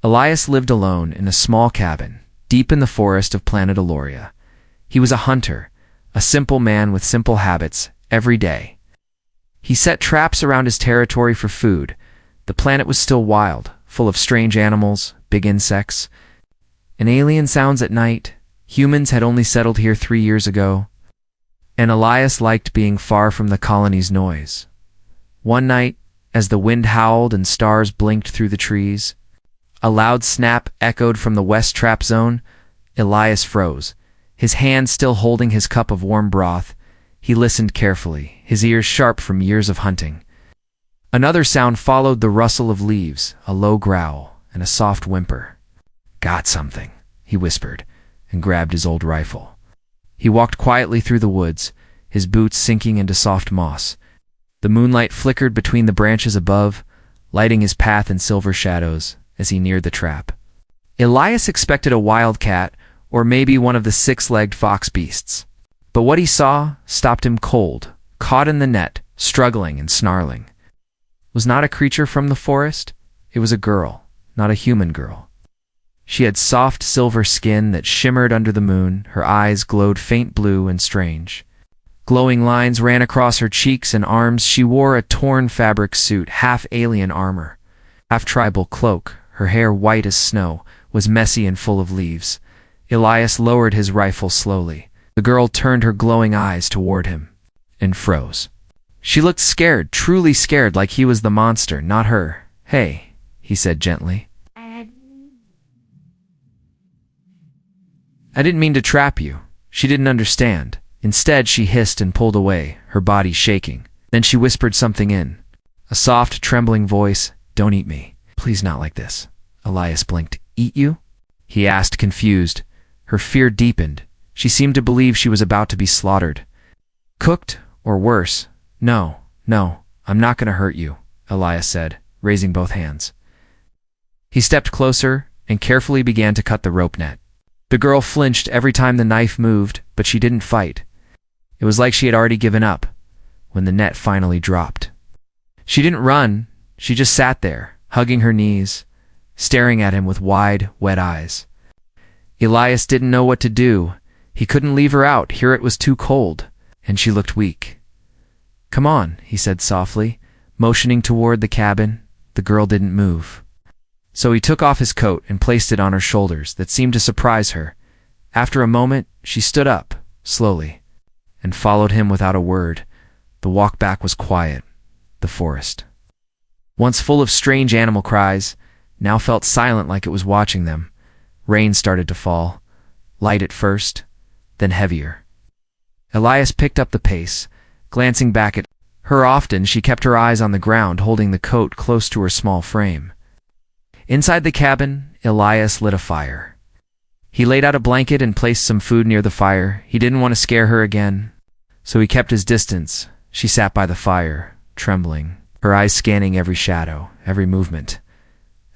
Elias lived alone in a small cabin, deep in the forest of planet Aloria. He was a hunter, a simple man with simple habits, every day. He set traps around his territory for food. The planet was still wild, full of strange animals, big insects, and alien sounds at night. Humans had only settled here 3 years ago, and Elias liked being far from the colony's noise. One night, as the wind howled and stars blinked through the trees, a loud snap echoed from the west trap zone. Elias froze, his hand still holding his cup of warm broth. He listened carefully, his ears sharp from years of hunting. Another sound followed, the rustle of leaves, a low growl, and a soft whimper. "Got something," he whispered, and grabbed his old rifle. He walked quietly through the woods, his boots sinking into soft moss. The moonlight flickered between the branches above, lighting his path in silver shadows as he neared the trap. Elias expected a wildcat, or maybe one of the 6-legged fox beasts. But what he saw stopped him cold, caught in the net, struggling and snarling. It was not a creature from the forest. It was a girl, not a human girl. She had soft silver skin that shimmered under the moon. Her eyes glowed faint blue and strange. Glowing lines ran across her cheeks and arms. She wore a torn fabric suit, half alien armor, half tribal cloak. Her hair, white as snow, was messy and full of leaves. Elias lowered his rifle slowly. The girl turned her glowing eyes toward him and froze. She looked scared, truly scared, like he was the monster, not her. "Hey," he said gently. "I didn't mean to trap you." She didn't understand. Instead, she hissed and pulled away, her body shaking. Then she whispered something in a soft, trembling voice. "Don't eat me. Please, not like this." Elias blinked. "Eat you?" he asked, confused. Her fear deepened. She seemed to believe she was about to be slaughtered. "Cooked, or worse." No, I'm not going to hurt you," Elias said, raising both hands. He stepped closer and carefully began to cut the rope net. The girl flinched every time the knife moved, but she didn't fight. It was like she had already given up when the net finally dropped. She didn't run. She just sat there, hugging her knees, staring at him with wide, wet eyes. Elias didn't know what to do. He couldn't leave her out. Here it was too cold, and she looked weak. "Come on," he said softly, motioning toward the cabin. The girl didn't move. So he took off his coat and placed it on her shoulders. That seemed to surprise her. After a moment, she stood up, slowly, and followed him without a word. The walk back was quiet. The forest, once full of strange animal cries, now felt silent, like it was watching them. Rain started to fall, light at first, then heavier. Elias picked up the pace, glancing back at her often. She kept her eyes on the ground, holding the coat close to her small frame. Inside the cabin, Elias lit a fire. He laid out a blanket and placed some food near the fire. He didn't want to scare her again, so he kept his distance. She sat by the fire, trembling, her eyes scanning every shadow, every movement.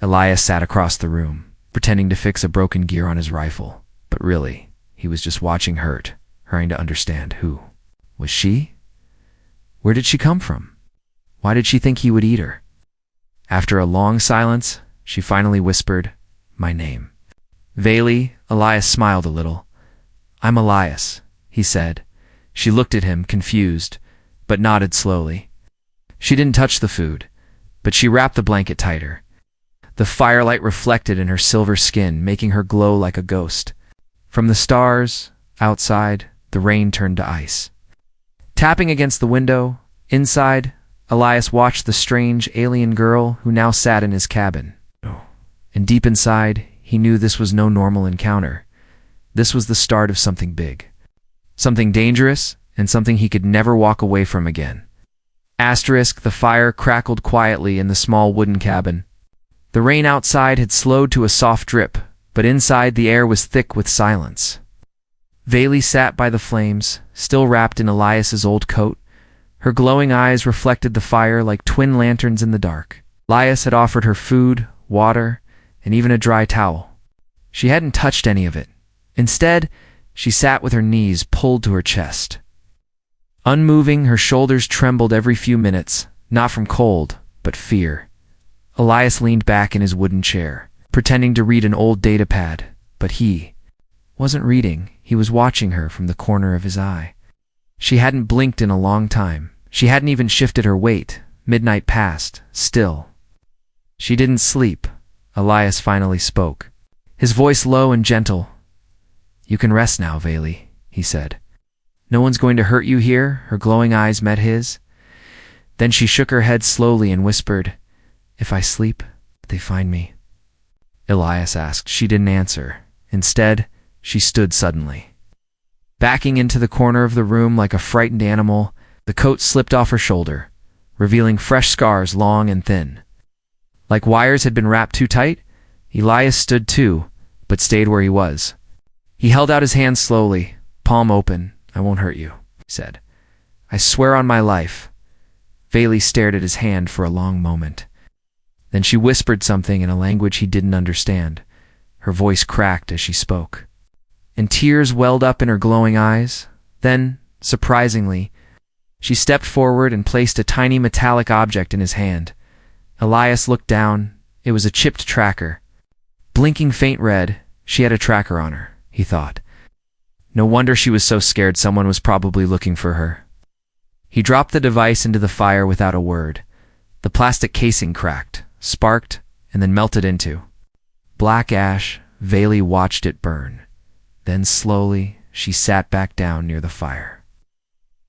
Elias sat across the room, pretending to fix a broken gear on his rifle. But really, he was just watching her, trying to understand. Who was she? Where did she come from? Why did she think he would eat her? After a long silence, she finally whispered, "My name." Vaguely, Elias smiled a little. "I'm Elias," he said. She looked at him, confused, but nodded slowly. She didn't touch the food, but she wrapped the blanket tighter. The firelight reflected in her silver skin, making her glow like a ghost. From the stars outside, the rain turned to ice. Tapping against the window, inside, Elias watched the strange alien girl who now sat in his cabin. And deep inside, he knew this was no normal encounter. This was the start of something big. Something dangerous, and something he could never walk away from again. The fire crackled quietly in the small wooden cabin. The rain outside had slowed to a soft drip, but inside the air was thick with silence. Vailey sat by the flames, still wrapped in Elias's old coat. Her glowing eyes reflected the fire like twin lanterns in the dark. Elias had offered her food, water, and even a dry towel. She hadn't touched any of it. Instead, she sat with her knees pulled to her chest. Unmoving, her shoulders trembled every few minutes, not from cold, but fear. Elias leaned back in his wooden chair, pretending to read an old datapad, but he wasn't reading, he was watching her from the corner of his eye. She hadn't blinked in a long time. She hadn't even shifted her weight. Midnight passed, still. She didn't sleep. Elias finally spoke. His voice low and gentle. "You can rest now, Vayli," he said. "No one's going to hurt you here." Her glowing eyes met his. Then she shook her head slowly and whispered, "If I sleep, they find me?" Elias asked. She didn't answer. Instead, she stood suddenly. Backing into the corner of the room like a frightened animal, the coat slipped off her shoulder, revealing fresh scars, long and thin. Like wires had been wrapped too tight, Elias stood too, but stayed where he was. He held out his hand slowly, palm open. "I won't hurt you," he said. "I swear on my life." Vayli stared at his hand for a long moment. Then she whispered something in a language he didn't understand. Her voice cracked as she spoke, and tears welled up in her glowing eyes. Then, surprisingly, she stepped forward and placed a tiny metallic object in his hand. Elias looked down. It was a chipped tracker. Blinking faint red, she had a tracker on her, he thought. No wonder she was so scared. Someone was probably looking for her. He dropped the device into the fire without a word. The plastic casing cracked, sparked, and then melted into black ash. Vayli watched it burn. Then slowly, she sat back down near the fire.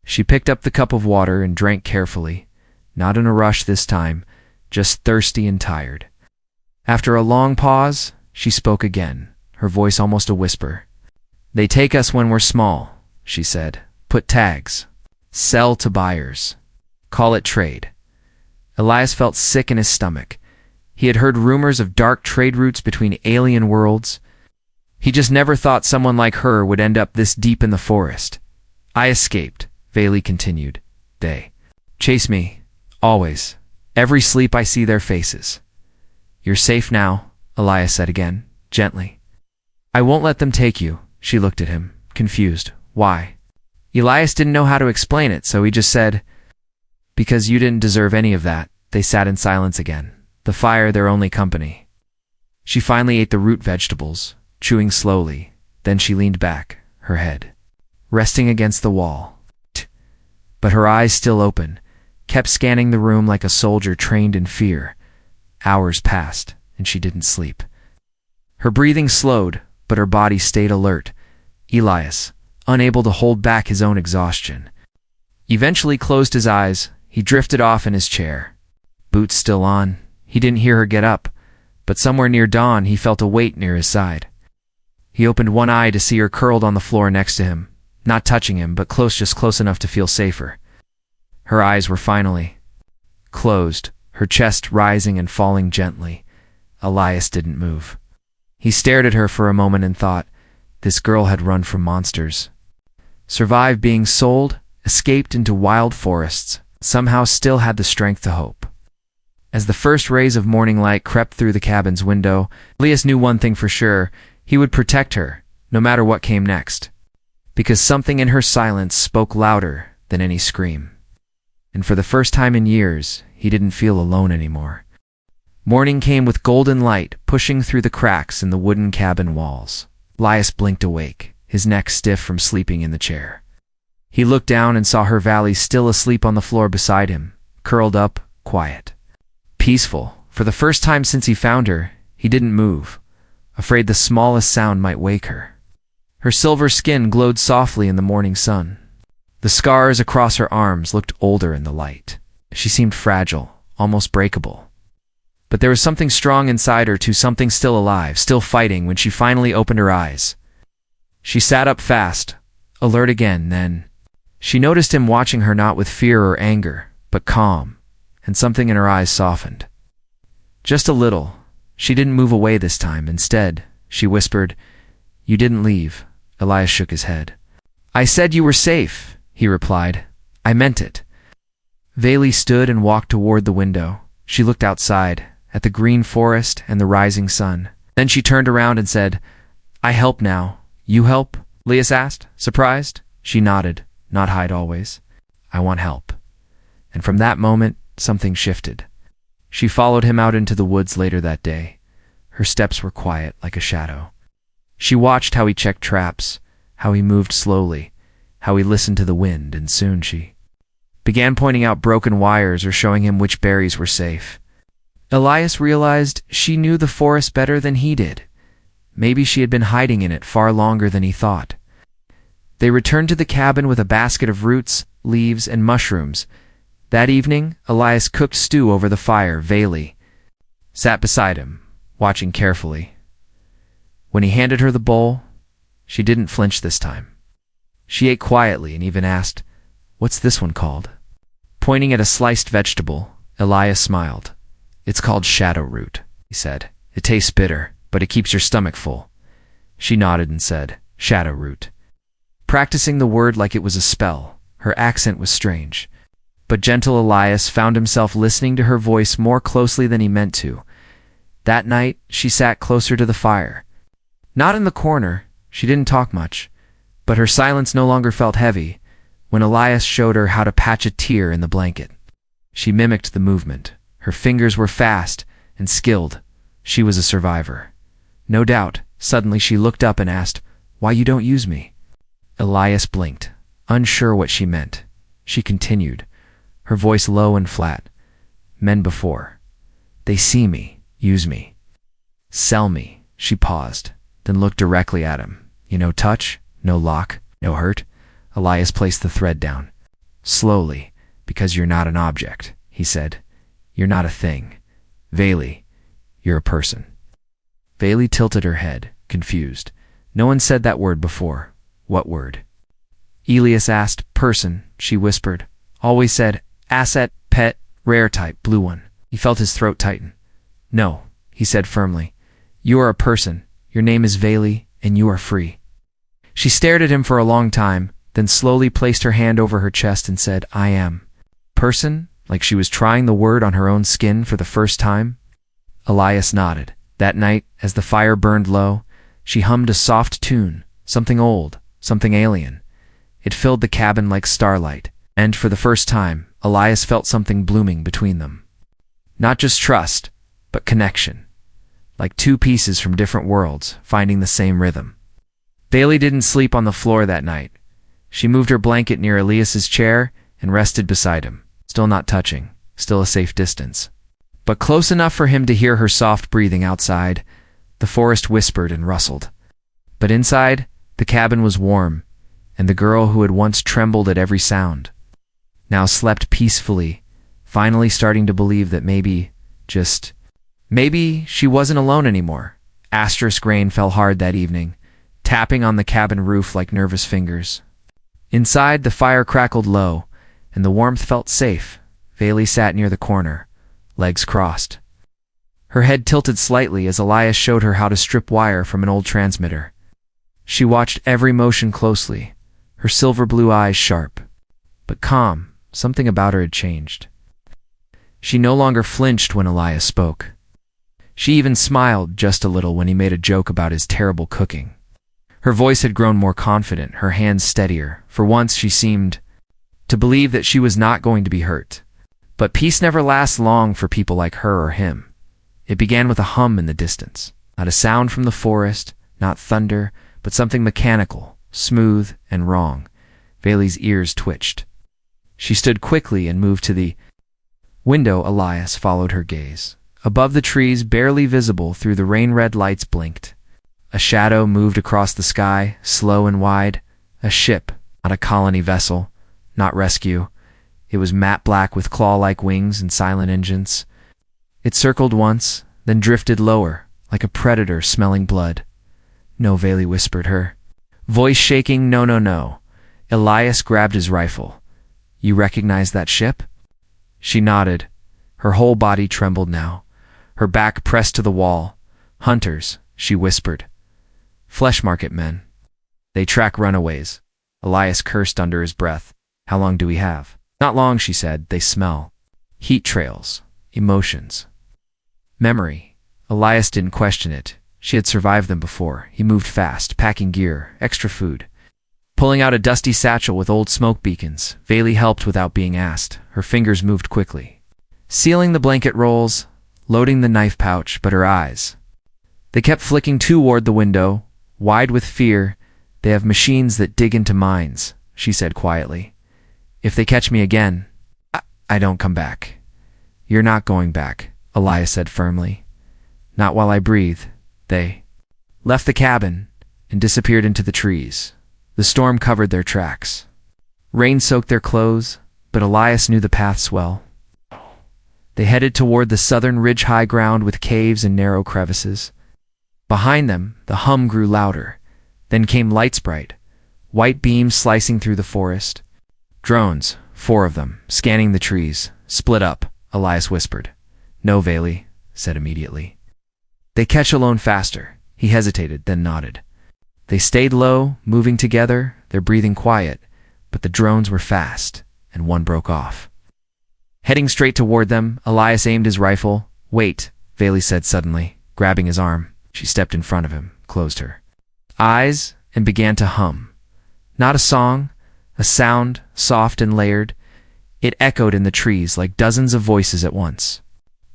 She picked up the cup of water and drank carefully, not in a rush this time, just thirsty and tired. After a long pause, she spoke again, her voice almost a whisper. "They take us when we're small," she said. "Put tags. Sell to buyers. Call it trade." Elias felt sick in his stomach. He had heard rumors of dark trade routes between alien worlds. He just never thought someone like her would end up this deep in the forest. "I escaped," Vayli continued. "They chase me, always. Every sleep I see their faces." "You're safe now," Elias said again, gently. "I won't let them take you." She looked at him, confused. "Why?" Elias didn't know how to explain it, so he just said, "Because you didn't deserve any of that." They sat in silence again, the fire their only company. She finally ate the root vegetables, chewing slowly. Then she leaned back, her head resting against the wall. But her eyes still open, kept scanning the room like a soldier trained in fear. Hours passed, and she didn't sleep. Her breathing slowed, but her body stayed alert. Elias, unable to hold back his own exhaustion, eventually closed his eyes. He drifted off in his chair. Boots still on. He didn't hear her get up, but somewhere near dawn he felt a weight near his side. He opened one eye to see her curled on the floor next to him, not touching him, but close, just close enough to feel safer. Her eyes were finally closed, her chest rising and falling gently. Elias didn't move. He stared at her for a moment and thought, this girl had run from monsters, survived being sold, escaped into wild forests, somehow still had the strength to hope. As the first rays of morning light crept through the cabin's window, Elias knew one thing for sure: he would protect her, no matter what came next. Because something in her silence spoke louder than any scream. And for the first time in years, he didn't feel alone anymore. Morning came with golden light pushing through the cracks in the wooden cabin walls. Elias blinked awake, his neck stiff from sleeping in the chair. He looked down and saw her Valley still asleep on the floor beside him, curled up, quiet. Peaceful. For the first time since he found her, he didn't move, afraid the smallest sound might wake her. Her silver skin glowed softly in the morning sun. The scars across her arms looked older in the light. She seemed fragile, almost breakable. But there was something strong inside her too, something still alive, still fighting. When she finally opened her eyes, she sat up fast, alert again. Then she noticed him watching her, not with fear or anger, but calm, and something in her eyes softened. Just a little. She didn't move away this time. Instead, she whispered, "You didn't leave." Elias shook his head. "I said you were safe," he replied. "I meant it." Vayli stood and walked toward the window. She looked outside, at the green forest and the rising sun. Then she turned around and said, "I help now. You help?" Elias asked, surprised. She nodded. "Not hide always. I want help." And from that moment, something shifted. She followed him out into the woods later that day. Her steps were quiet, like a shadow. She watched how he checked traps, how he moved slowly, how he listened to the wind, and soon she began pointing out broken wires or showing him which berries were safe. Elias realized she knew the forest better than he did. Maybe she had been hiding in it far longer than he thought. They returned to the cabin with a basket of roots, leaves, and mushrooms. That evening, Elias cooked stew over the fire. Vayli sat beside him, watching carefully. When he handed her the bowl, she didn't flinch this time. She ate quietly and even asked, "What's this one called?" Pointing at a sliced vegetable, Elias smiled. "It's called shadow root," he said. "It tastes bitter, but it keeps your stomach full." She nodded and said, "Shadow root." Practicing the word like it was a spell, her accent was strange. But gentle Elias found himself listening to her voice more closely than he meant to. That night, she sat closer to the fire. Not in the corner, she didn't talk much, but her silence no longer felt heavy when Elias showed her how to patch a tear in the blanket. She mimicked the movement. Her fingers were fast and skilled. She was a survivor. No doubt, suddenly she looked up and asked, "Why you don't use me?" Elias blinked, unsure what she meant. She continued, her voice low and flat. "Men before. They see me, use me, sell me." She paused, then looked directly at him. "You know touch, no lock, no hurt?" Elias placed the thread down. Slowly, "Because you're not an object," he said. "You're not a thing. Vayli, you're a person." Vayli tilted her head, confused. No one said that word before. What word? Elias asked. "Person," she whispered. "Always said, asset, pet, rare type, blue one." He felt his throat tighten. "No," he said firmly. "You are a person. Your name is Vayli, and you are free." She stared at him for a long time, then slowly placed her hand over her chest and said, "I am." Person? Like she was trying the word on her own skin for the first time? Elias nodded. That night, as the fire burned low, she hummed a soft tune, something old, something alien. It filled the cabin like starlight, and for the first time, Elias felt something blooming between them. Not just trust, but connection. Like two pieces from different worlds, finding the same rhythm. Vayli didn't sleep on the floor that night. She moved her blanket near Elias's chair and rested beside him, still not touching, still a safe distance. But close enough for him to hear her soft breathing outside. The forest whispered and rustled. But inside, the cabin was warm, and the girl who had once trembled at every sound now slept peacefully, finally starting to believe that maybe she wasn't alone anymore. Asterisk rain fell hard that evening, tapping on the cabin roof like nervous fingers. Inside, the fire crackled low, and the warmth felt safe. Vayli sat near the corner, legs crossed. Her head tilted slightly as Elias showed her how to strip wire from an old transmitter. She watched every motion closely, her silver blue eyes sharp. But calm, something about her had changed. She no longer flinched when Elias spoke. She even smiled just a little when he made a joke about his terrible cooking. Her voice had grown more confident, her hands steadier. For once she seemed to believe that she was not going to be hurt. But peace never lasts long for people like her or him. It began with a hum in the distance. Not a sound from the forest, not thunder, but something mechanical, smooth, and wrong. Vayli's ears twitched. She stood quickly and moved to the window. Elias followed her gaze. Above the trees, barely visible through the rain-red lights, blinked. A shadow moved across the sky, slow and wide. A ship, not a colony vessel, not rescue. It was matte black with claw-like wings and silent engines. It circled once, then drifted lower, like a predator smelling blood. "No," Vayli whispered her, voice shaking. "No, no, no." Elias grabbed his rifle. "You recognize that ship?" She nodded. Her whole body trembled now, her back pressed to the wall. "Hunters," she whispered. "Flesh market men. They track runaways." Elias cursed under his breath. "How long do we have?" "Not long," she said. "They smell. Heat trails. Emotions. Memory." Elias didn't question it. She had survived them before. He moved fast, packing gear, extra food. Pulling out a dusty satchel with old smoke beacons, Vayli helped without being asked. Her fingers moved quickly, sealing the blanket rolls, loading the knife pouch, but her eyes. They kept flicking toward the window, wide with fear. They have machines that dig into minds, she said quietly. If they catch me again, I don't come back. You're not going back, Elias said firmly. Not while I breathe. They left the cabin and disappeared into the trees. The storm covered their tracks. Rain soaked their clothes, but Elias knew the paths well. They headed toward the southern ridge high ground with caves and narrow crevices. Behind them, the hum grew louder. Then came lights bright, white beams slicing through the forest. Drones, 4 of them, scanning the trees. Split up, Elias whispered. No, Veli said immediately. They catch alone faster. He hesitated, then nodded. They stayed low, moving together, their breathing quiet, but the drones were fast, and one broke off. Heading straight toward them, Elias aimed his rifle. Wait, Veli said suddenly, grabbing his arm. She stepped in front of him, closed her eyes, and began to hum. Not a song, a sound, soft and layered. It echoed in the trees like dozens of voices at once.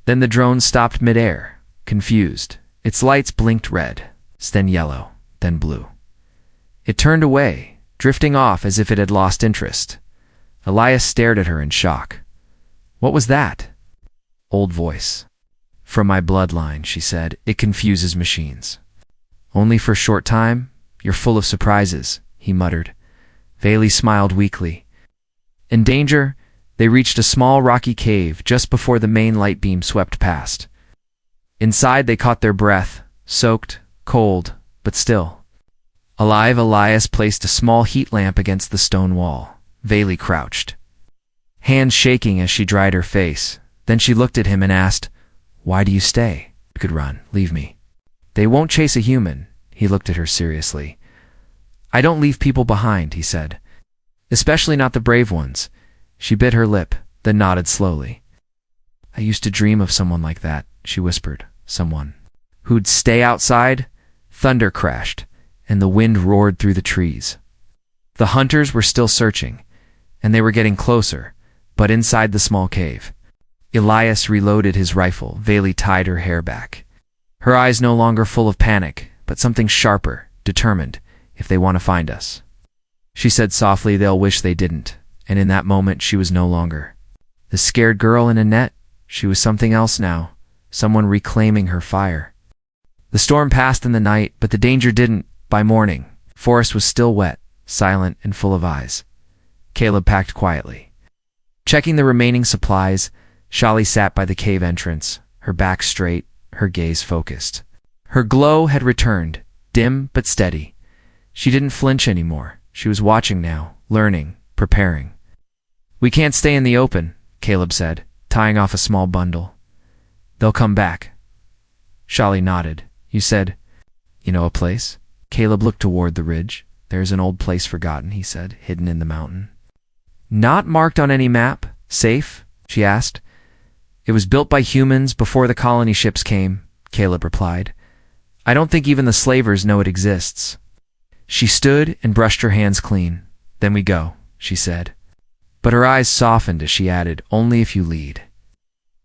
Then the drone stopped midair, confused. Its lights blinked red, then yellow, then blue. It turned away, drifting off as if it had lost interest. Elias stared at her in shock. What was that? Old voice. From my bloodline, she said. It confuses machines. Only for a short time? You're full of surprises, he muttered. Veli smiled weakly. In danger, they reached a small rocky cave just before the main light beam swept past. Inside they caught their breath, soaked, cold, but still. Alive, Elias placed a small heat lamp against the stone wall. Veli crouched, hands shaking as she dried her face. Then she looked at him and asked, Why do you stay? You could run. Leave me. They won't chase a human. He looked at her seriously. I don't leave people behind, he said. Especially not the brave ones. She bit her lip, then nodded slowly. I used to dream of someone like that, she whispered. Someone who'd stay outside. Thunder crashed, and the wind roared through the trees. The hunters were still searching, and they were getting closer, but inside the small cave. Elias reloaded his rifle. Veli tied her hair back. Her eyes no longer full of panic, but something sharper, determined. If they want to find us, she said softly, they'll wish they didn't. And in that moment she was no longer the scared girl in a net. She was something else now, someone reclaiming her fire. The storm passed in the night, but the danger didn't. By morning, forest was still wet, silent and full of eyes. Caleb packed quietly. Checking the remaining supplies, Shali sat by the cave entrance, her back straight, her gaze focused. Her glow had returned, dim but steady. She didn't flinch anymore. She was watching now, learning, preparing. We can't stay in the open, Caleb said, tying off a small bundle. They'll come back. Shali nodded. You said, you know a place? Caleb looked toward the ridge. There's an old place forgotten, he said, hidden in the mountain. Not marked on any map? Safe? She asked. It was built by humans before the colony ships came, Caleb replied. I don't think even the slavers know it exists. She stood and brushed her hands clean. Then we go, she said. But her eyes softened as she added, only if you lead.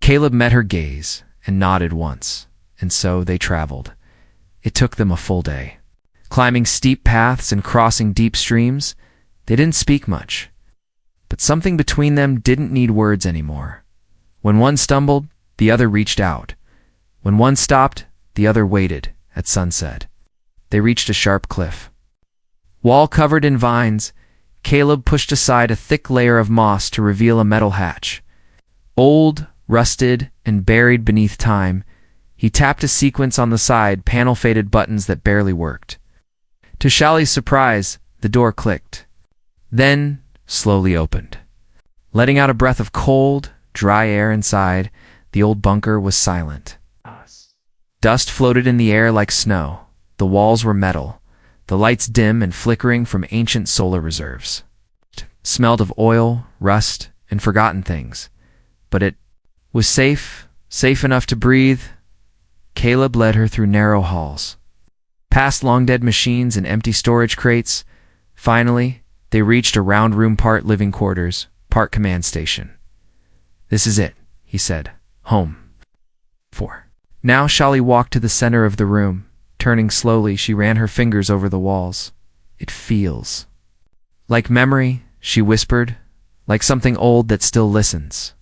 Caleb met her gaze and nodded once, and so they traveled. It took them a full day. Climbing steep paths and crossing deep streams, they didn't speak much. But something between them didn't need words anymore. When one stumbled, the other reached out. When one stopped, the other waited. At sunset, they reached a sharp cliff. Wall covered in vines, Caleb pushed aside a thick layer of moss to reveal a metal hatch. Old, rusted, and buried beneath time, he tapped a sequence on the side, panel-faded buttons that barely worked. To Shali's surprise, the door clicked. Then, slowly opened. Letting out a breath of cold, dry air inside, the old bunker was silent. Dust floated in the air like snow. The walls were metal, the lights dim and flickering from ancient solar reserves. It smelled of oil, rust, and forgotten things. But it was safe enough to breathe. Caleb led her through narrow halls, past long-dead machines and empty storage crates. Finally, they reached a round room, part living quarters, part command station. This is it, he said. Home. 4. Now Shali walked to the center of the room. Turning slowly, she ran her fingers over the walls. It feels like memory, she whispered, like something old that still listens.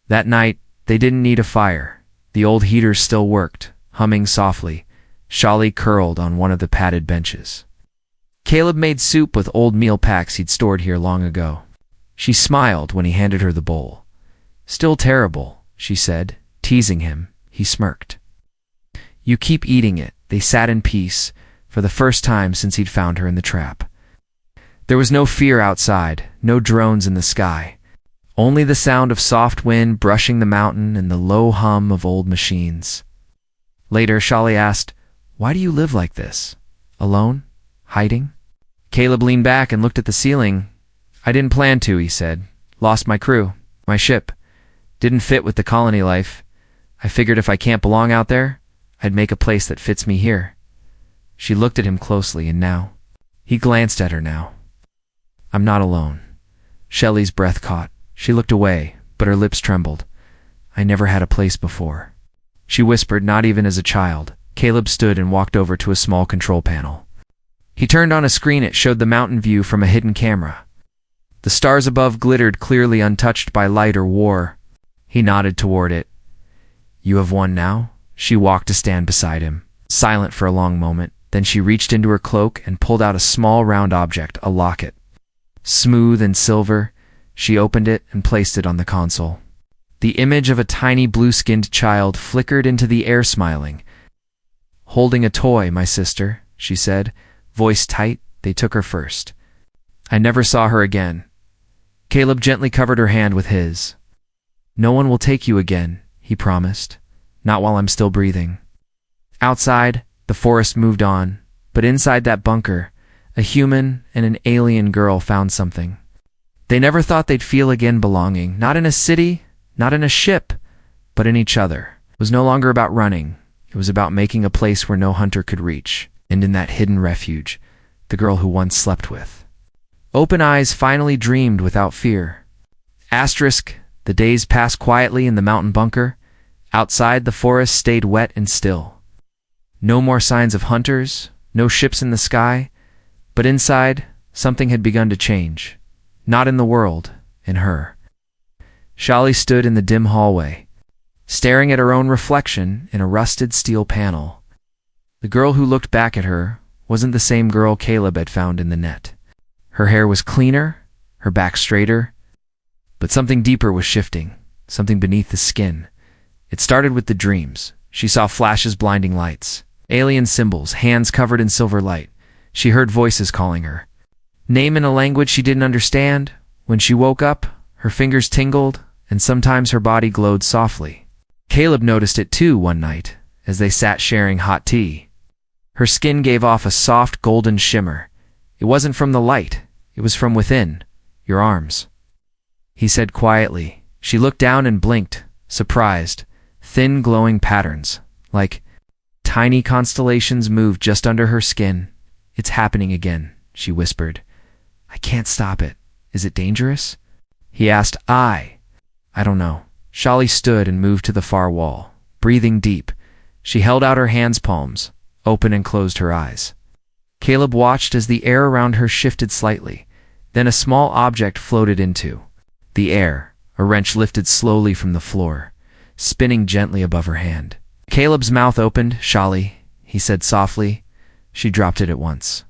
That night, they didn't need a fire. The old heaters still worked, humming softly. Shali curled on one of the padded benches. Caleb made soup with old meal packs he'd stored here long ago. She smiled when he handed her the bowl. Still terrible, she said, teasing him. He smirked. You keep eating it. They sat in peace, for the first time since he'd found her in the trap. There was no fear outside, no drones in the sky. Only the sound of soft wind brushing the mountain and the low hum of old machines. Later, Shali asked, "Why do you live like this? Alone? Hiding?" Caleb leaned back and looked at the ceiling. "I didn't plan to," he said. "Lost my crew. My ship. Didn't fit with the colony life. I figured if I can't belong out there, I'd make a place that fits me here." She looked at him closely, and now he glanced at her now. "I'm not alone." Shelley's breath caught. She looked away, but her lips trembled. "I never had a place before," she whispered, not even as a child. Caleb stood and walked over to a small control panel. He turned on a screen. It showed the mountain view from a hidden camera. The stars above glittered clearly, untouched by light or war. He nodded toward it. "You have won now?" She walked to stand beside him, silent for a long moment. Then she reached into her cloak and pulled out a small round object, a locket. Smooth and silver, she opened it and placed it on the console. The image of a tiny blue-skinned child flickered into the air, smiling. "Holding a toy, my sister," she said, voice tight. They took her first. I never saw her again. Caleb gently covered her hand with his. "No one will take you again," he promised. "Not while I'm still breathing." Outside, the forest moved on, but inside that bunker, a human and an alien girl found something. They never thought they'd feel again belonging, not in a city, not in a ship, but in each other. It was no longer about running. It was about making a place where no hunter could reach, and in that hidden refuge, the girl who once slept with. Open eyes finally dreamed without fear. Asterisk, the days passed quietly in the mountain bunker. Outside, the forest stayed wet and still. No more signs of hunters, no ships in the sky, but inside, something had begun to change. Not in the world, in her. Shali stood in the dim hallway, staring at her own reflection in a rusted steel panel. The girl who looked back at her wasn't the same girl Caleb had found in the net. Her hair was cleaner, her back straighter, but something deeper was shifting, something beneath the skin. It started with the dreams. She saw flashes, blinding lights, alien symbols, hands covered in silver light. She heard voices calling her name in a language she didn't understand. When she woke up, her fingers tingled, and sometimes her body glowed softly. Caleb noticed it too one night, as they sat sharing hot tea. Her skin gave off a soft golden shimmer. It wasn't from the light, it was from within, your arms, he said quietly. She looked down and blinked, surprised. Thin glowing patterns, like tiny constellations, moved just under her skin. "It's happening again," she whispered. "I can't stop it. Is it dangerous?" He asked. I don't know." Shali stood and moved to the far wall, breathing deep. She held out her hands' palms, opened and closed her eyes. Caleb watched as the air around her shifted slightly. Then a small object floated into the air. A wrench lifted slowly from the floor, spinning gently above her hand. Caleb's mouth opened. "Shali," he said softly. She dropped it at once,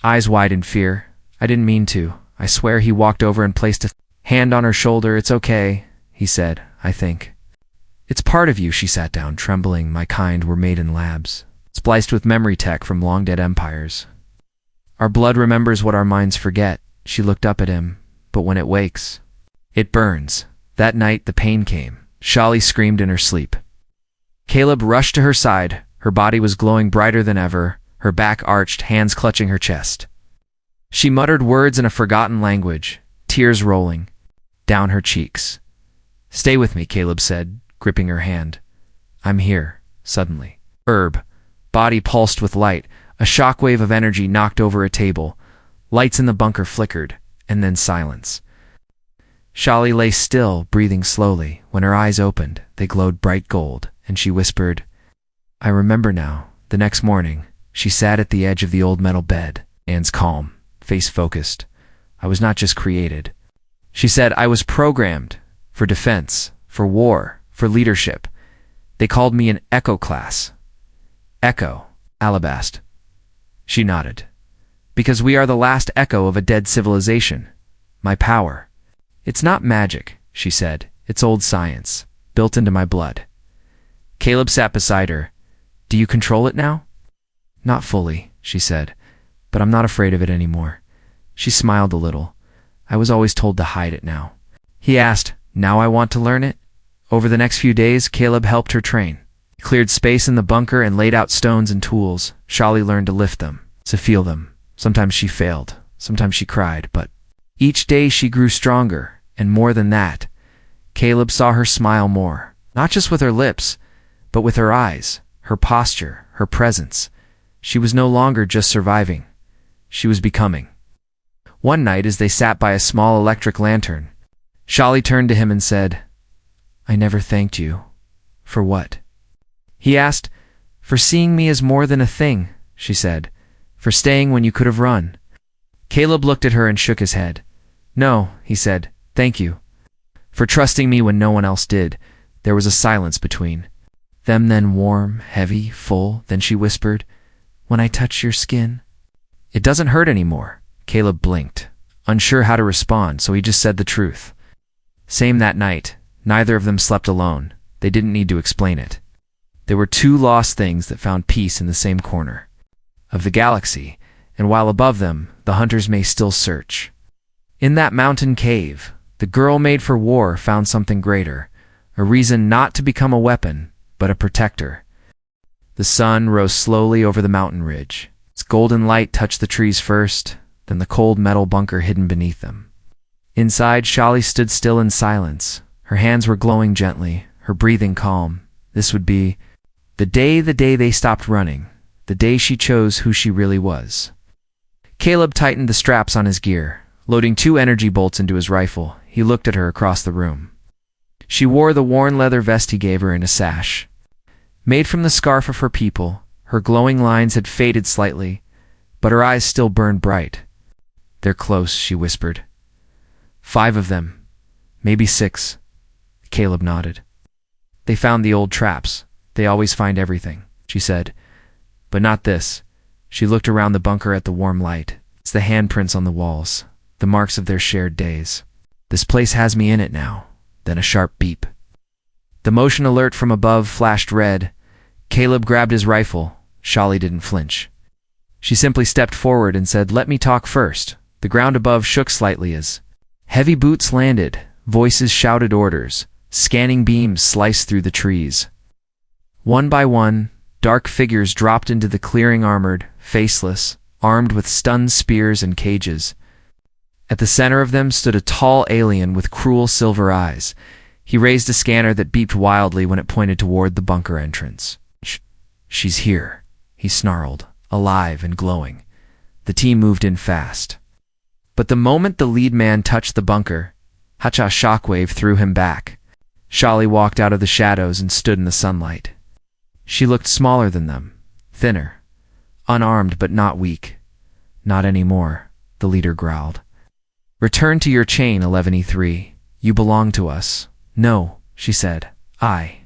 eyes wide in fear. "I didn't mean to. I swear." He walked over and placed a hand on her shoulder. "It's okay," he said, "I think. It's part of you." She sat down, trembling. "My kind were made in labs, spliced with memory tech from long-dead empires. Our blood remembers what our minds forget." She looked up at him. "But when it wakes, it burns." That night, the pain came. Shali screamed in her sleep. Caleb rushed to her side. Her body was glowing brighter than ever, her back arched, hands clutching her chest. She muttered words in a forgotten language, tears rolling down her cheeks. "Stay with me," Caleb said, gripping her hand. "I'm here." Suddenly, body pulsed with light. A shockwave of energy knocked over a table. Lights in the bunker flickered, and then silence. Shali lay still, breathing slowly. When her eyes opened, they glowed bright gold, and she whispered, I remember now. The next morning, she sat at the edge of the old metal bed, hands calm, face focused. I was not just created. She said, I was programmed for defense, for war, for leadership. They called me an Echo class. Echo, Alabast. She nodded. Because we are the last echo of a dead civilization. My power. It's not magic, she said. It's old science, built into my blood. Caleb sat beside her. Do you control it now? Not fully, she said, but I'm not afraid of it anymore. She smiled a little. I was always told to hide it now. He asked, now I want to learn it? Over the next few days, Caleb helped her train. He cleared space in the bunker and laid out stones and tools. Shali learned to lift them, to feel them. Sometimes she failed, sometimes she cried, but each day she grew stronger, and more than that, Caleb saw her smile more, not just with her lips, but with her eyes, her posture, her presence. She was no longer just surviving. She was becoming. One night, as they sat by a small electric lantern, Shali turned to him and said, I never thanked you. For what? He asked. For seeing me as more than a thing, she said. For staying when you could have run. Caleb looked at her and shook his head. No, he said, thank you. For trusting me when no one else did. There was a silence between them, then warm, heavy, full. Then she whispered, when I touch your skin. It doesn't hurt anymore. Caleb blinked, unsure how to respond, so he just said the truth. Same that night. Neither of them slept alone. They didn't need to explain it. There were two lost things that found peace in the same corner of the galaxy, and while above them, the hunters may still search. In that mountain cave, the girl made for war found something greater, a reason not to become a weapon, but a protector. The sun rose slowly over the mountain ridge. Its golden light touched the trees first, then the cold metal bunker hidden beneath them. Inside, Shali stood still in silence. Her hands were glowing gently, her breathing calm. This would be the day they stopped running, the day she chose who she really was. Caleb tightened the straps on his gear, loading 2 energy bolts into his rifle. He looked at her across the room. She wore the worn leather vest he gave her in a sash. Made from the scarf of her people, her glowing lines had faded slightly, but her eyes still burned bright. They're close, she whispered. 5 of them, maybe 6. Caleb nodded. They found the old traps. They always find everything, she said. But not this. She looked around the bunker at the warm light. It's the handprints on the walls, the marks of their shared days. This place has me in it now. Then a sharp beep. The motion alert from above flashed red. Caleb grabbed his rifle. Shali didn't flinch. She simply stepped forward and said, let me talk first. The ground above shook slightly as heavy boots landed. Voices shouted orders. Scanning beams sliced through the trees. One by one, dark figures dropped into the clearing, armored, faceless, armed with stun spears and cages. At the center of them stood a tall alien with cruel silver eyes. He raised a scanner that beeped wildly when it pointed toward the bunker entrance. She's here, he snarled, alive and glowing. The team moved in fast. But the moment the lead man touched the bunker, Hacha shockwave threw him back. Shali walked out of the shadows and stood in the sunlight. She looked smaller than them, thinner, unarmed but not weak. Not anymore, the leader growled. Return to your chain, 11E3. You belong to us. No, she said. I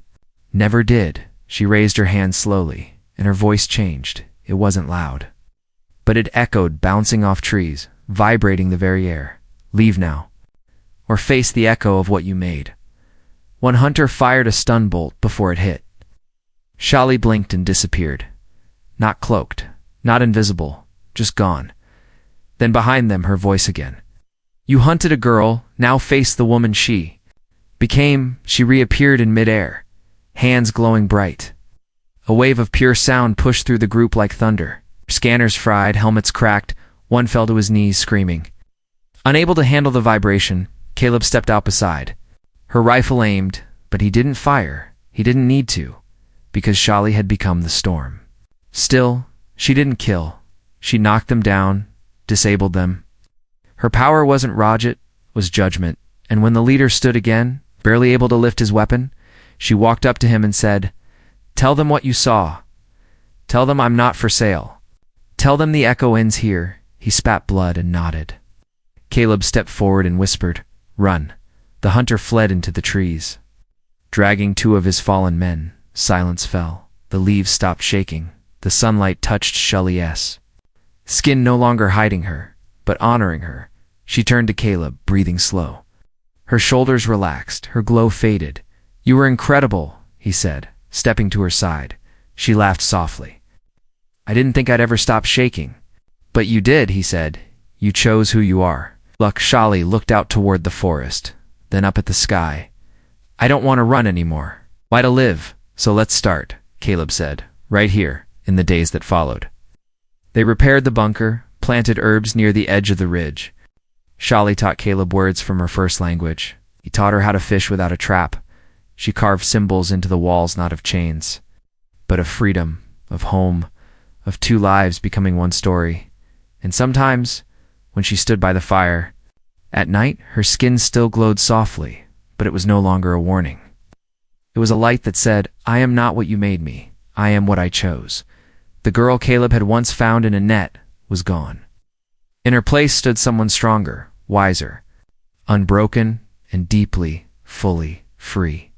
never did. She raised her hand slowly, and her voice changed. It wasn't loud, but it echoed, bouncing off trees, vibrating the very air. Leave now, or face the echo of what you made. One hunter fired a stun bolt before it hit. Shali blinked and disappeared. Not cloaked, not invisible, just gone. Then behind them, her voice again. You hunted a girl, now face the woman she became. She reappeared in midair, hands glowing bright. A wave of pure sound pushed through the group like thunder. Scanners fried, helmets cracked. One fell to his knees, screaming. Unable to handle the vibration, Caleb stepped out beside. Her rifle aimed, but he didn't fire. He didn't need to, because Shali had become the storm. Still, she didn't kill. She knocked them down, disabled them. Her power wasn't Rajat, was judgment, and when the leader stood again, barely able to lift his weapon, she walked up to him and said, Tell them what you saw. Tell them I'm not for sale. Tell them the echo ends here." He spat blood and nodded. Caleb stepped forward and whispered, "Run." The hunter fled into the trees. Dragging two of his fallen men, silence fell. The leaves stopped shaking. The sunlight touched Shelley's skin, no longer hiding her, but honoring her. She turned to Caleb, breathing slow. Her shoulders relaxed, her glow faded. "You were incredible," he said, stepping to her side. She laughed softly. "I didn't think I'd ever stop shaking." "But you did," he said. "You chose who you are." Shelley looked out toward the forest, then up at the sky. "I don't want to run anymore. Why to live? So let's start," Caleb said, "right here, in the days that followed." They repaired the bunker, planted herbs near the edge of the ridge. Shelley taught Caleb words from her first language. He taught her how to fish without a trap. She carved symbols into the walls, not of chains, but of freedom, of home, of two lives becoming one story. And sometimes, when she stood by the fire, at night, her skin still glowed softly, but it was no longer a warning. It was a light that said, "I am not what you made me. I am what I chose." The girl Caleb had once found in a net was gone. In her place stood someone stronger, wiser, unbroken, and deeply, fully free.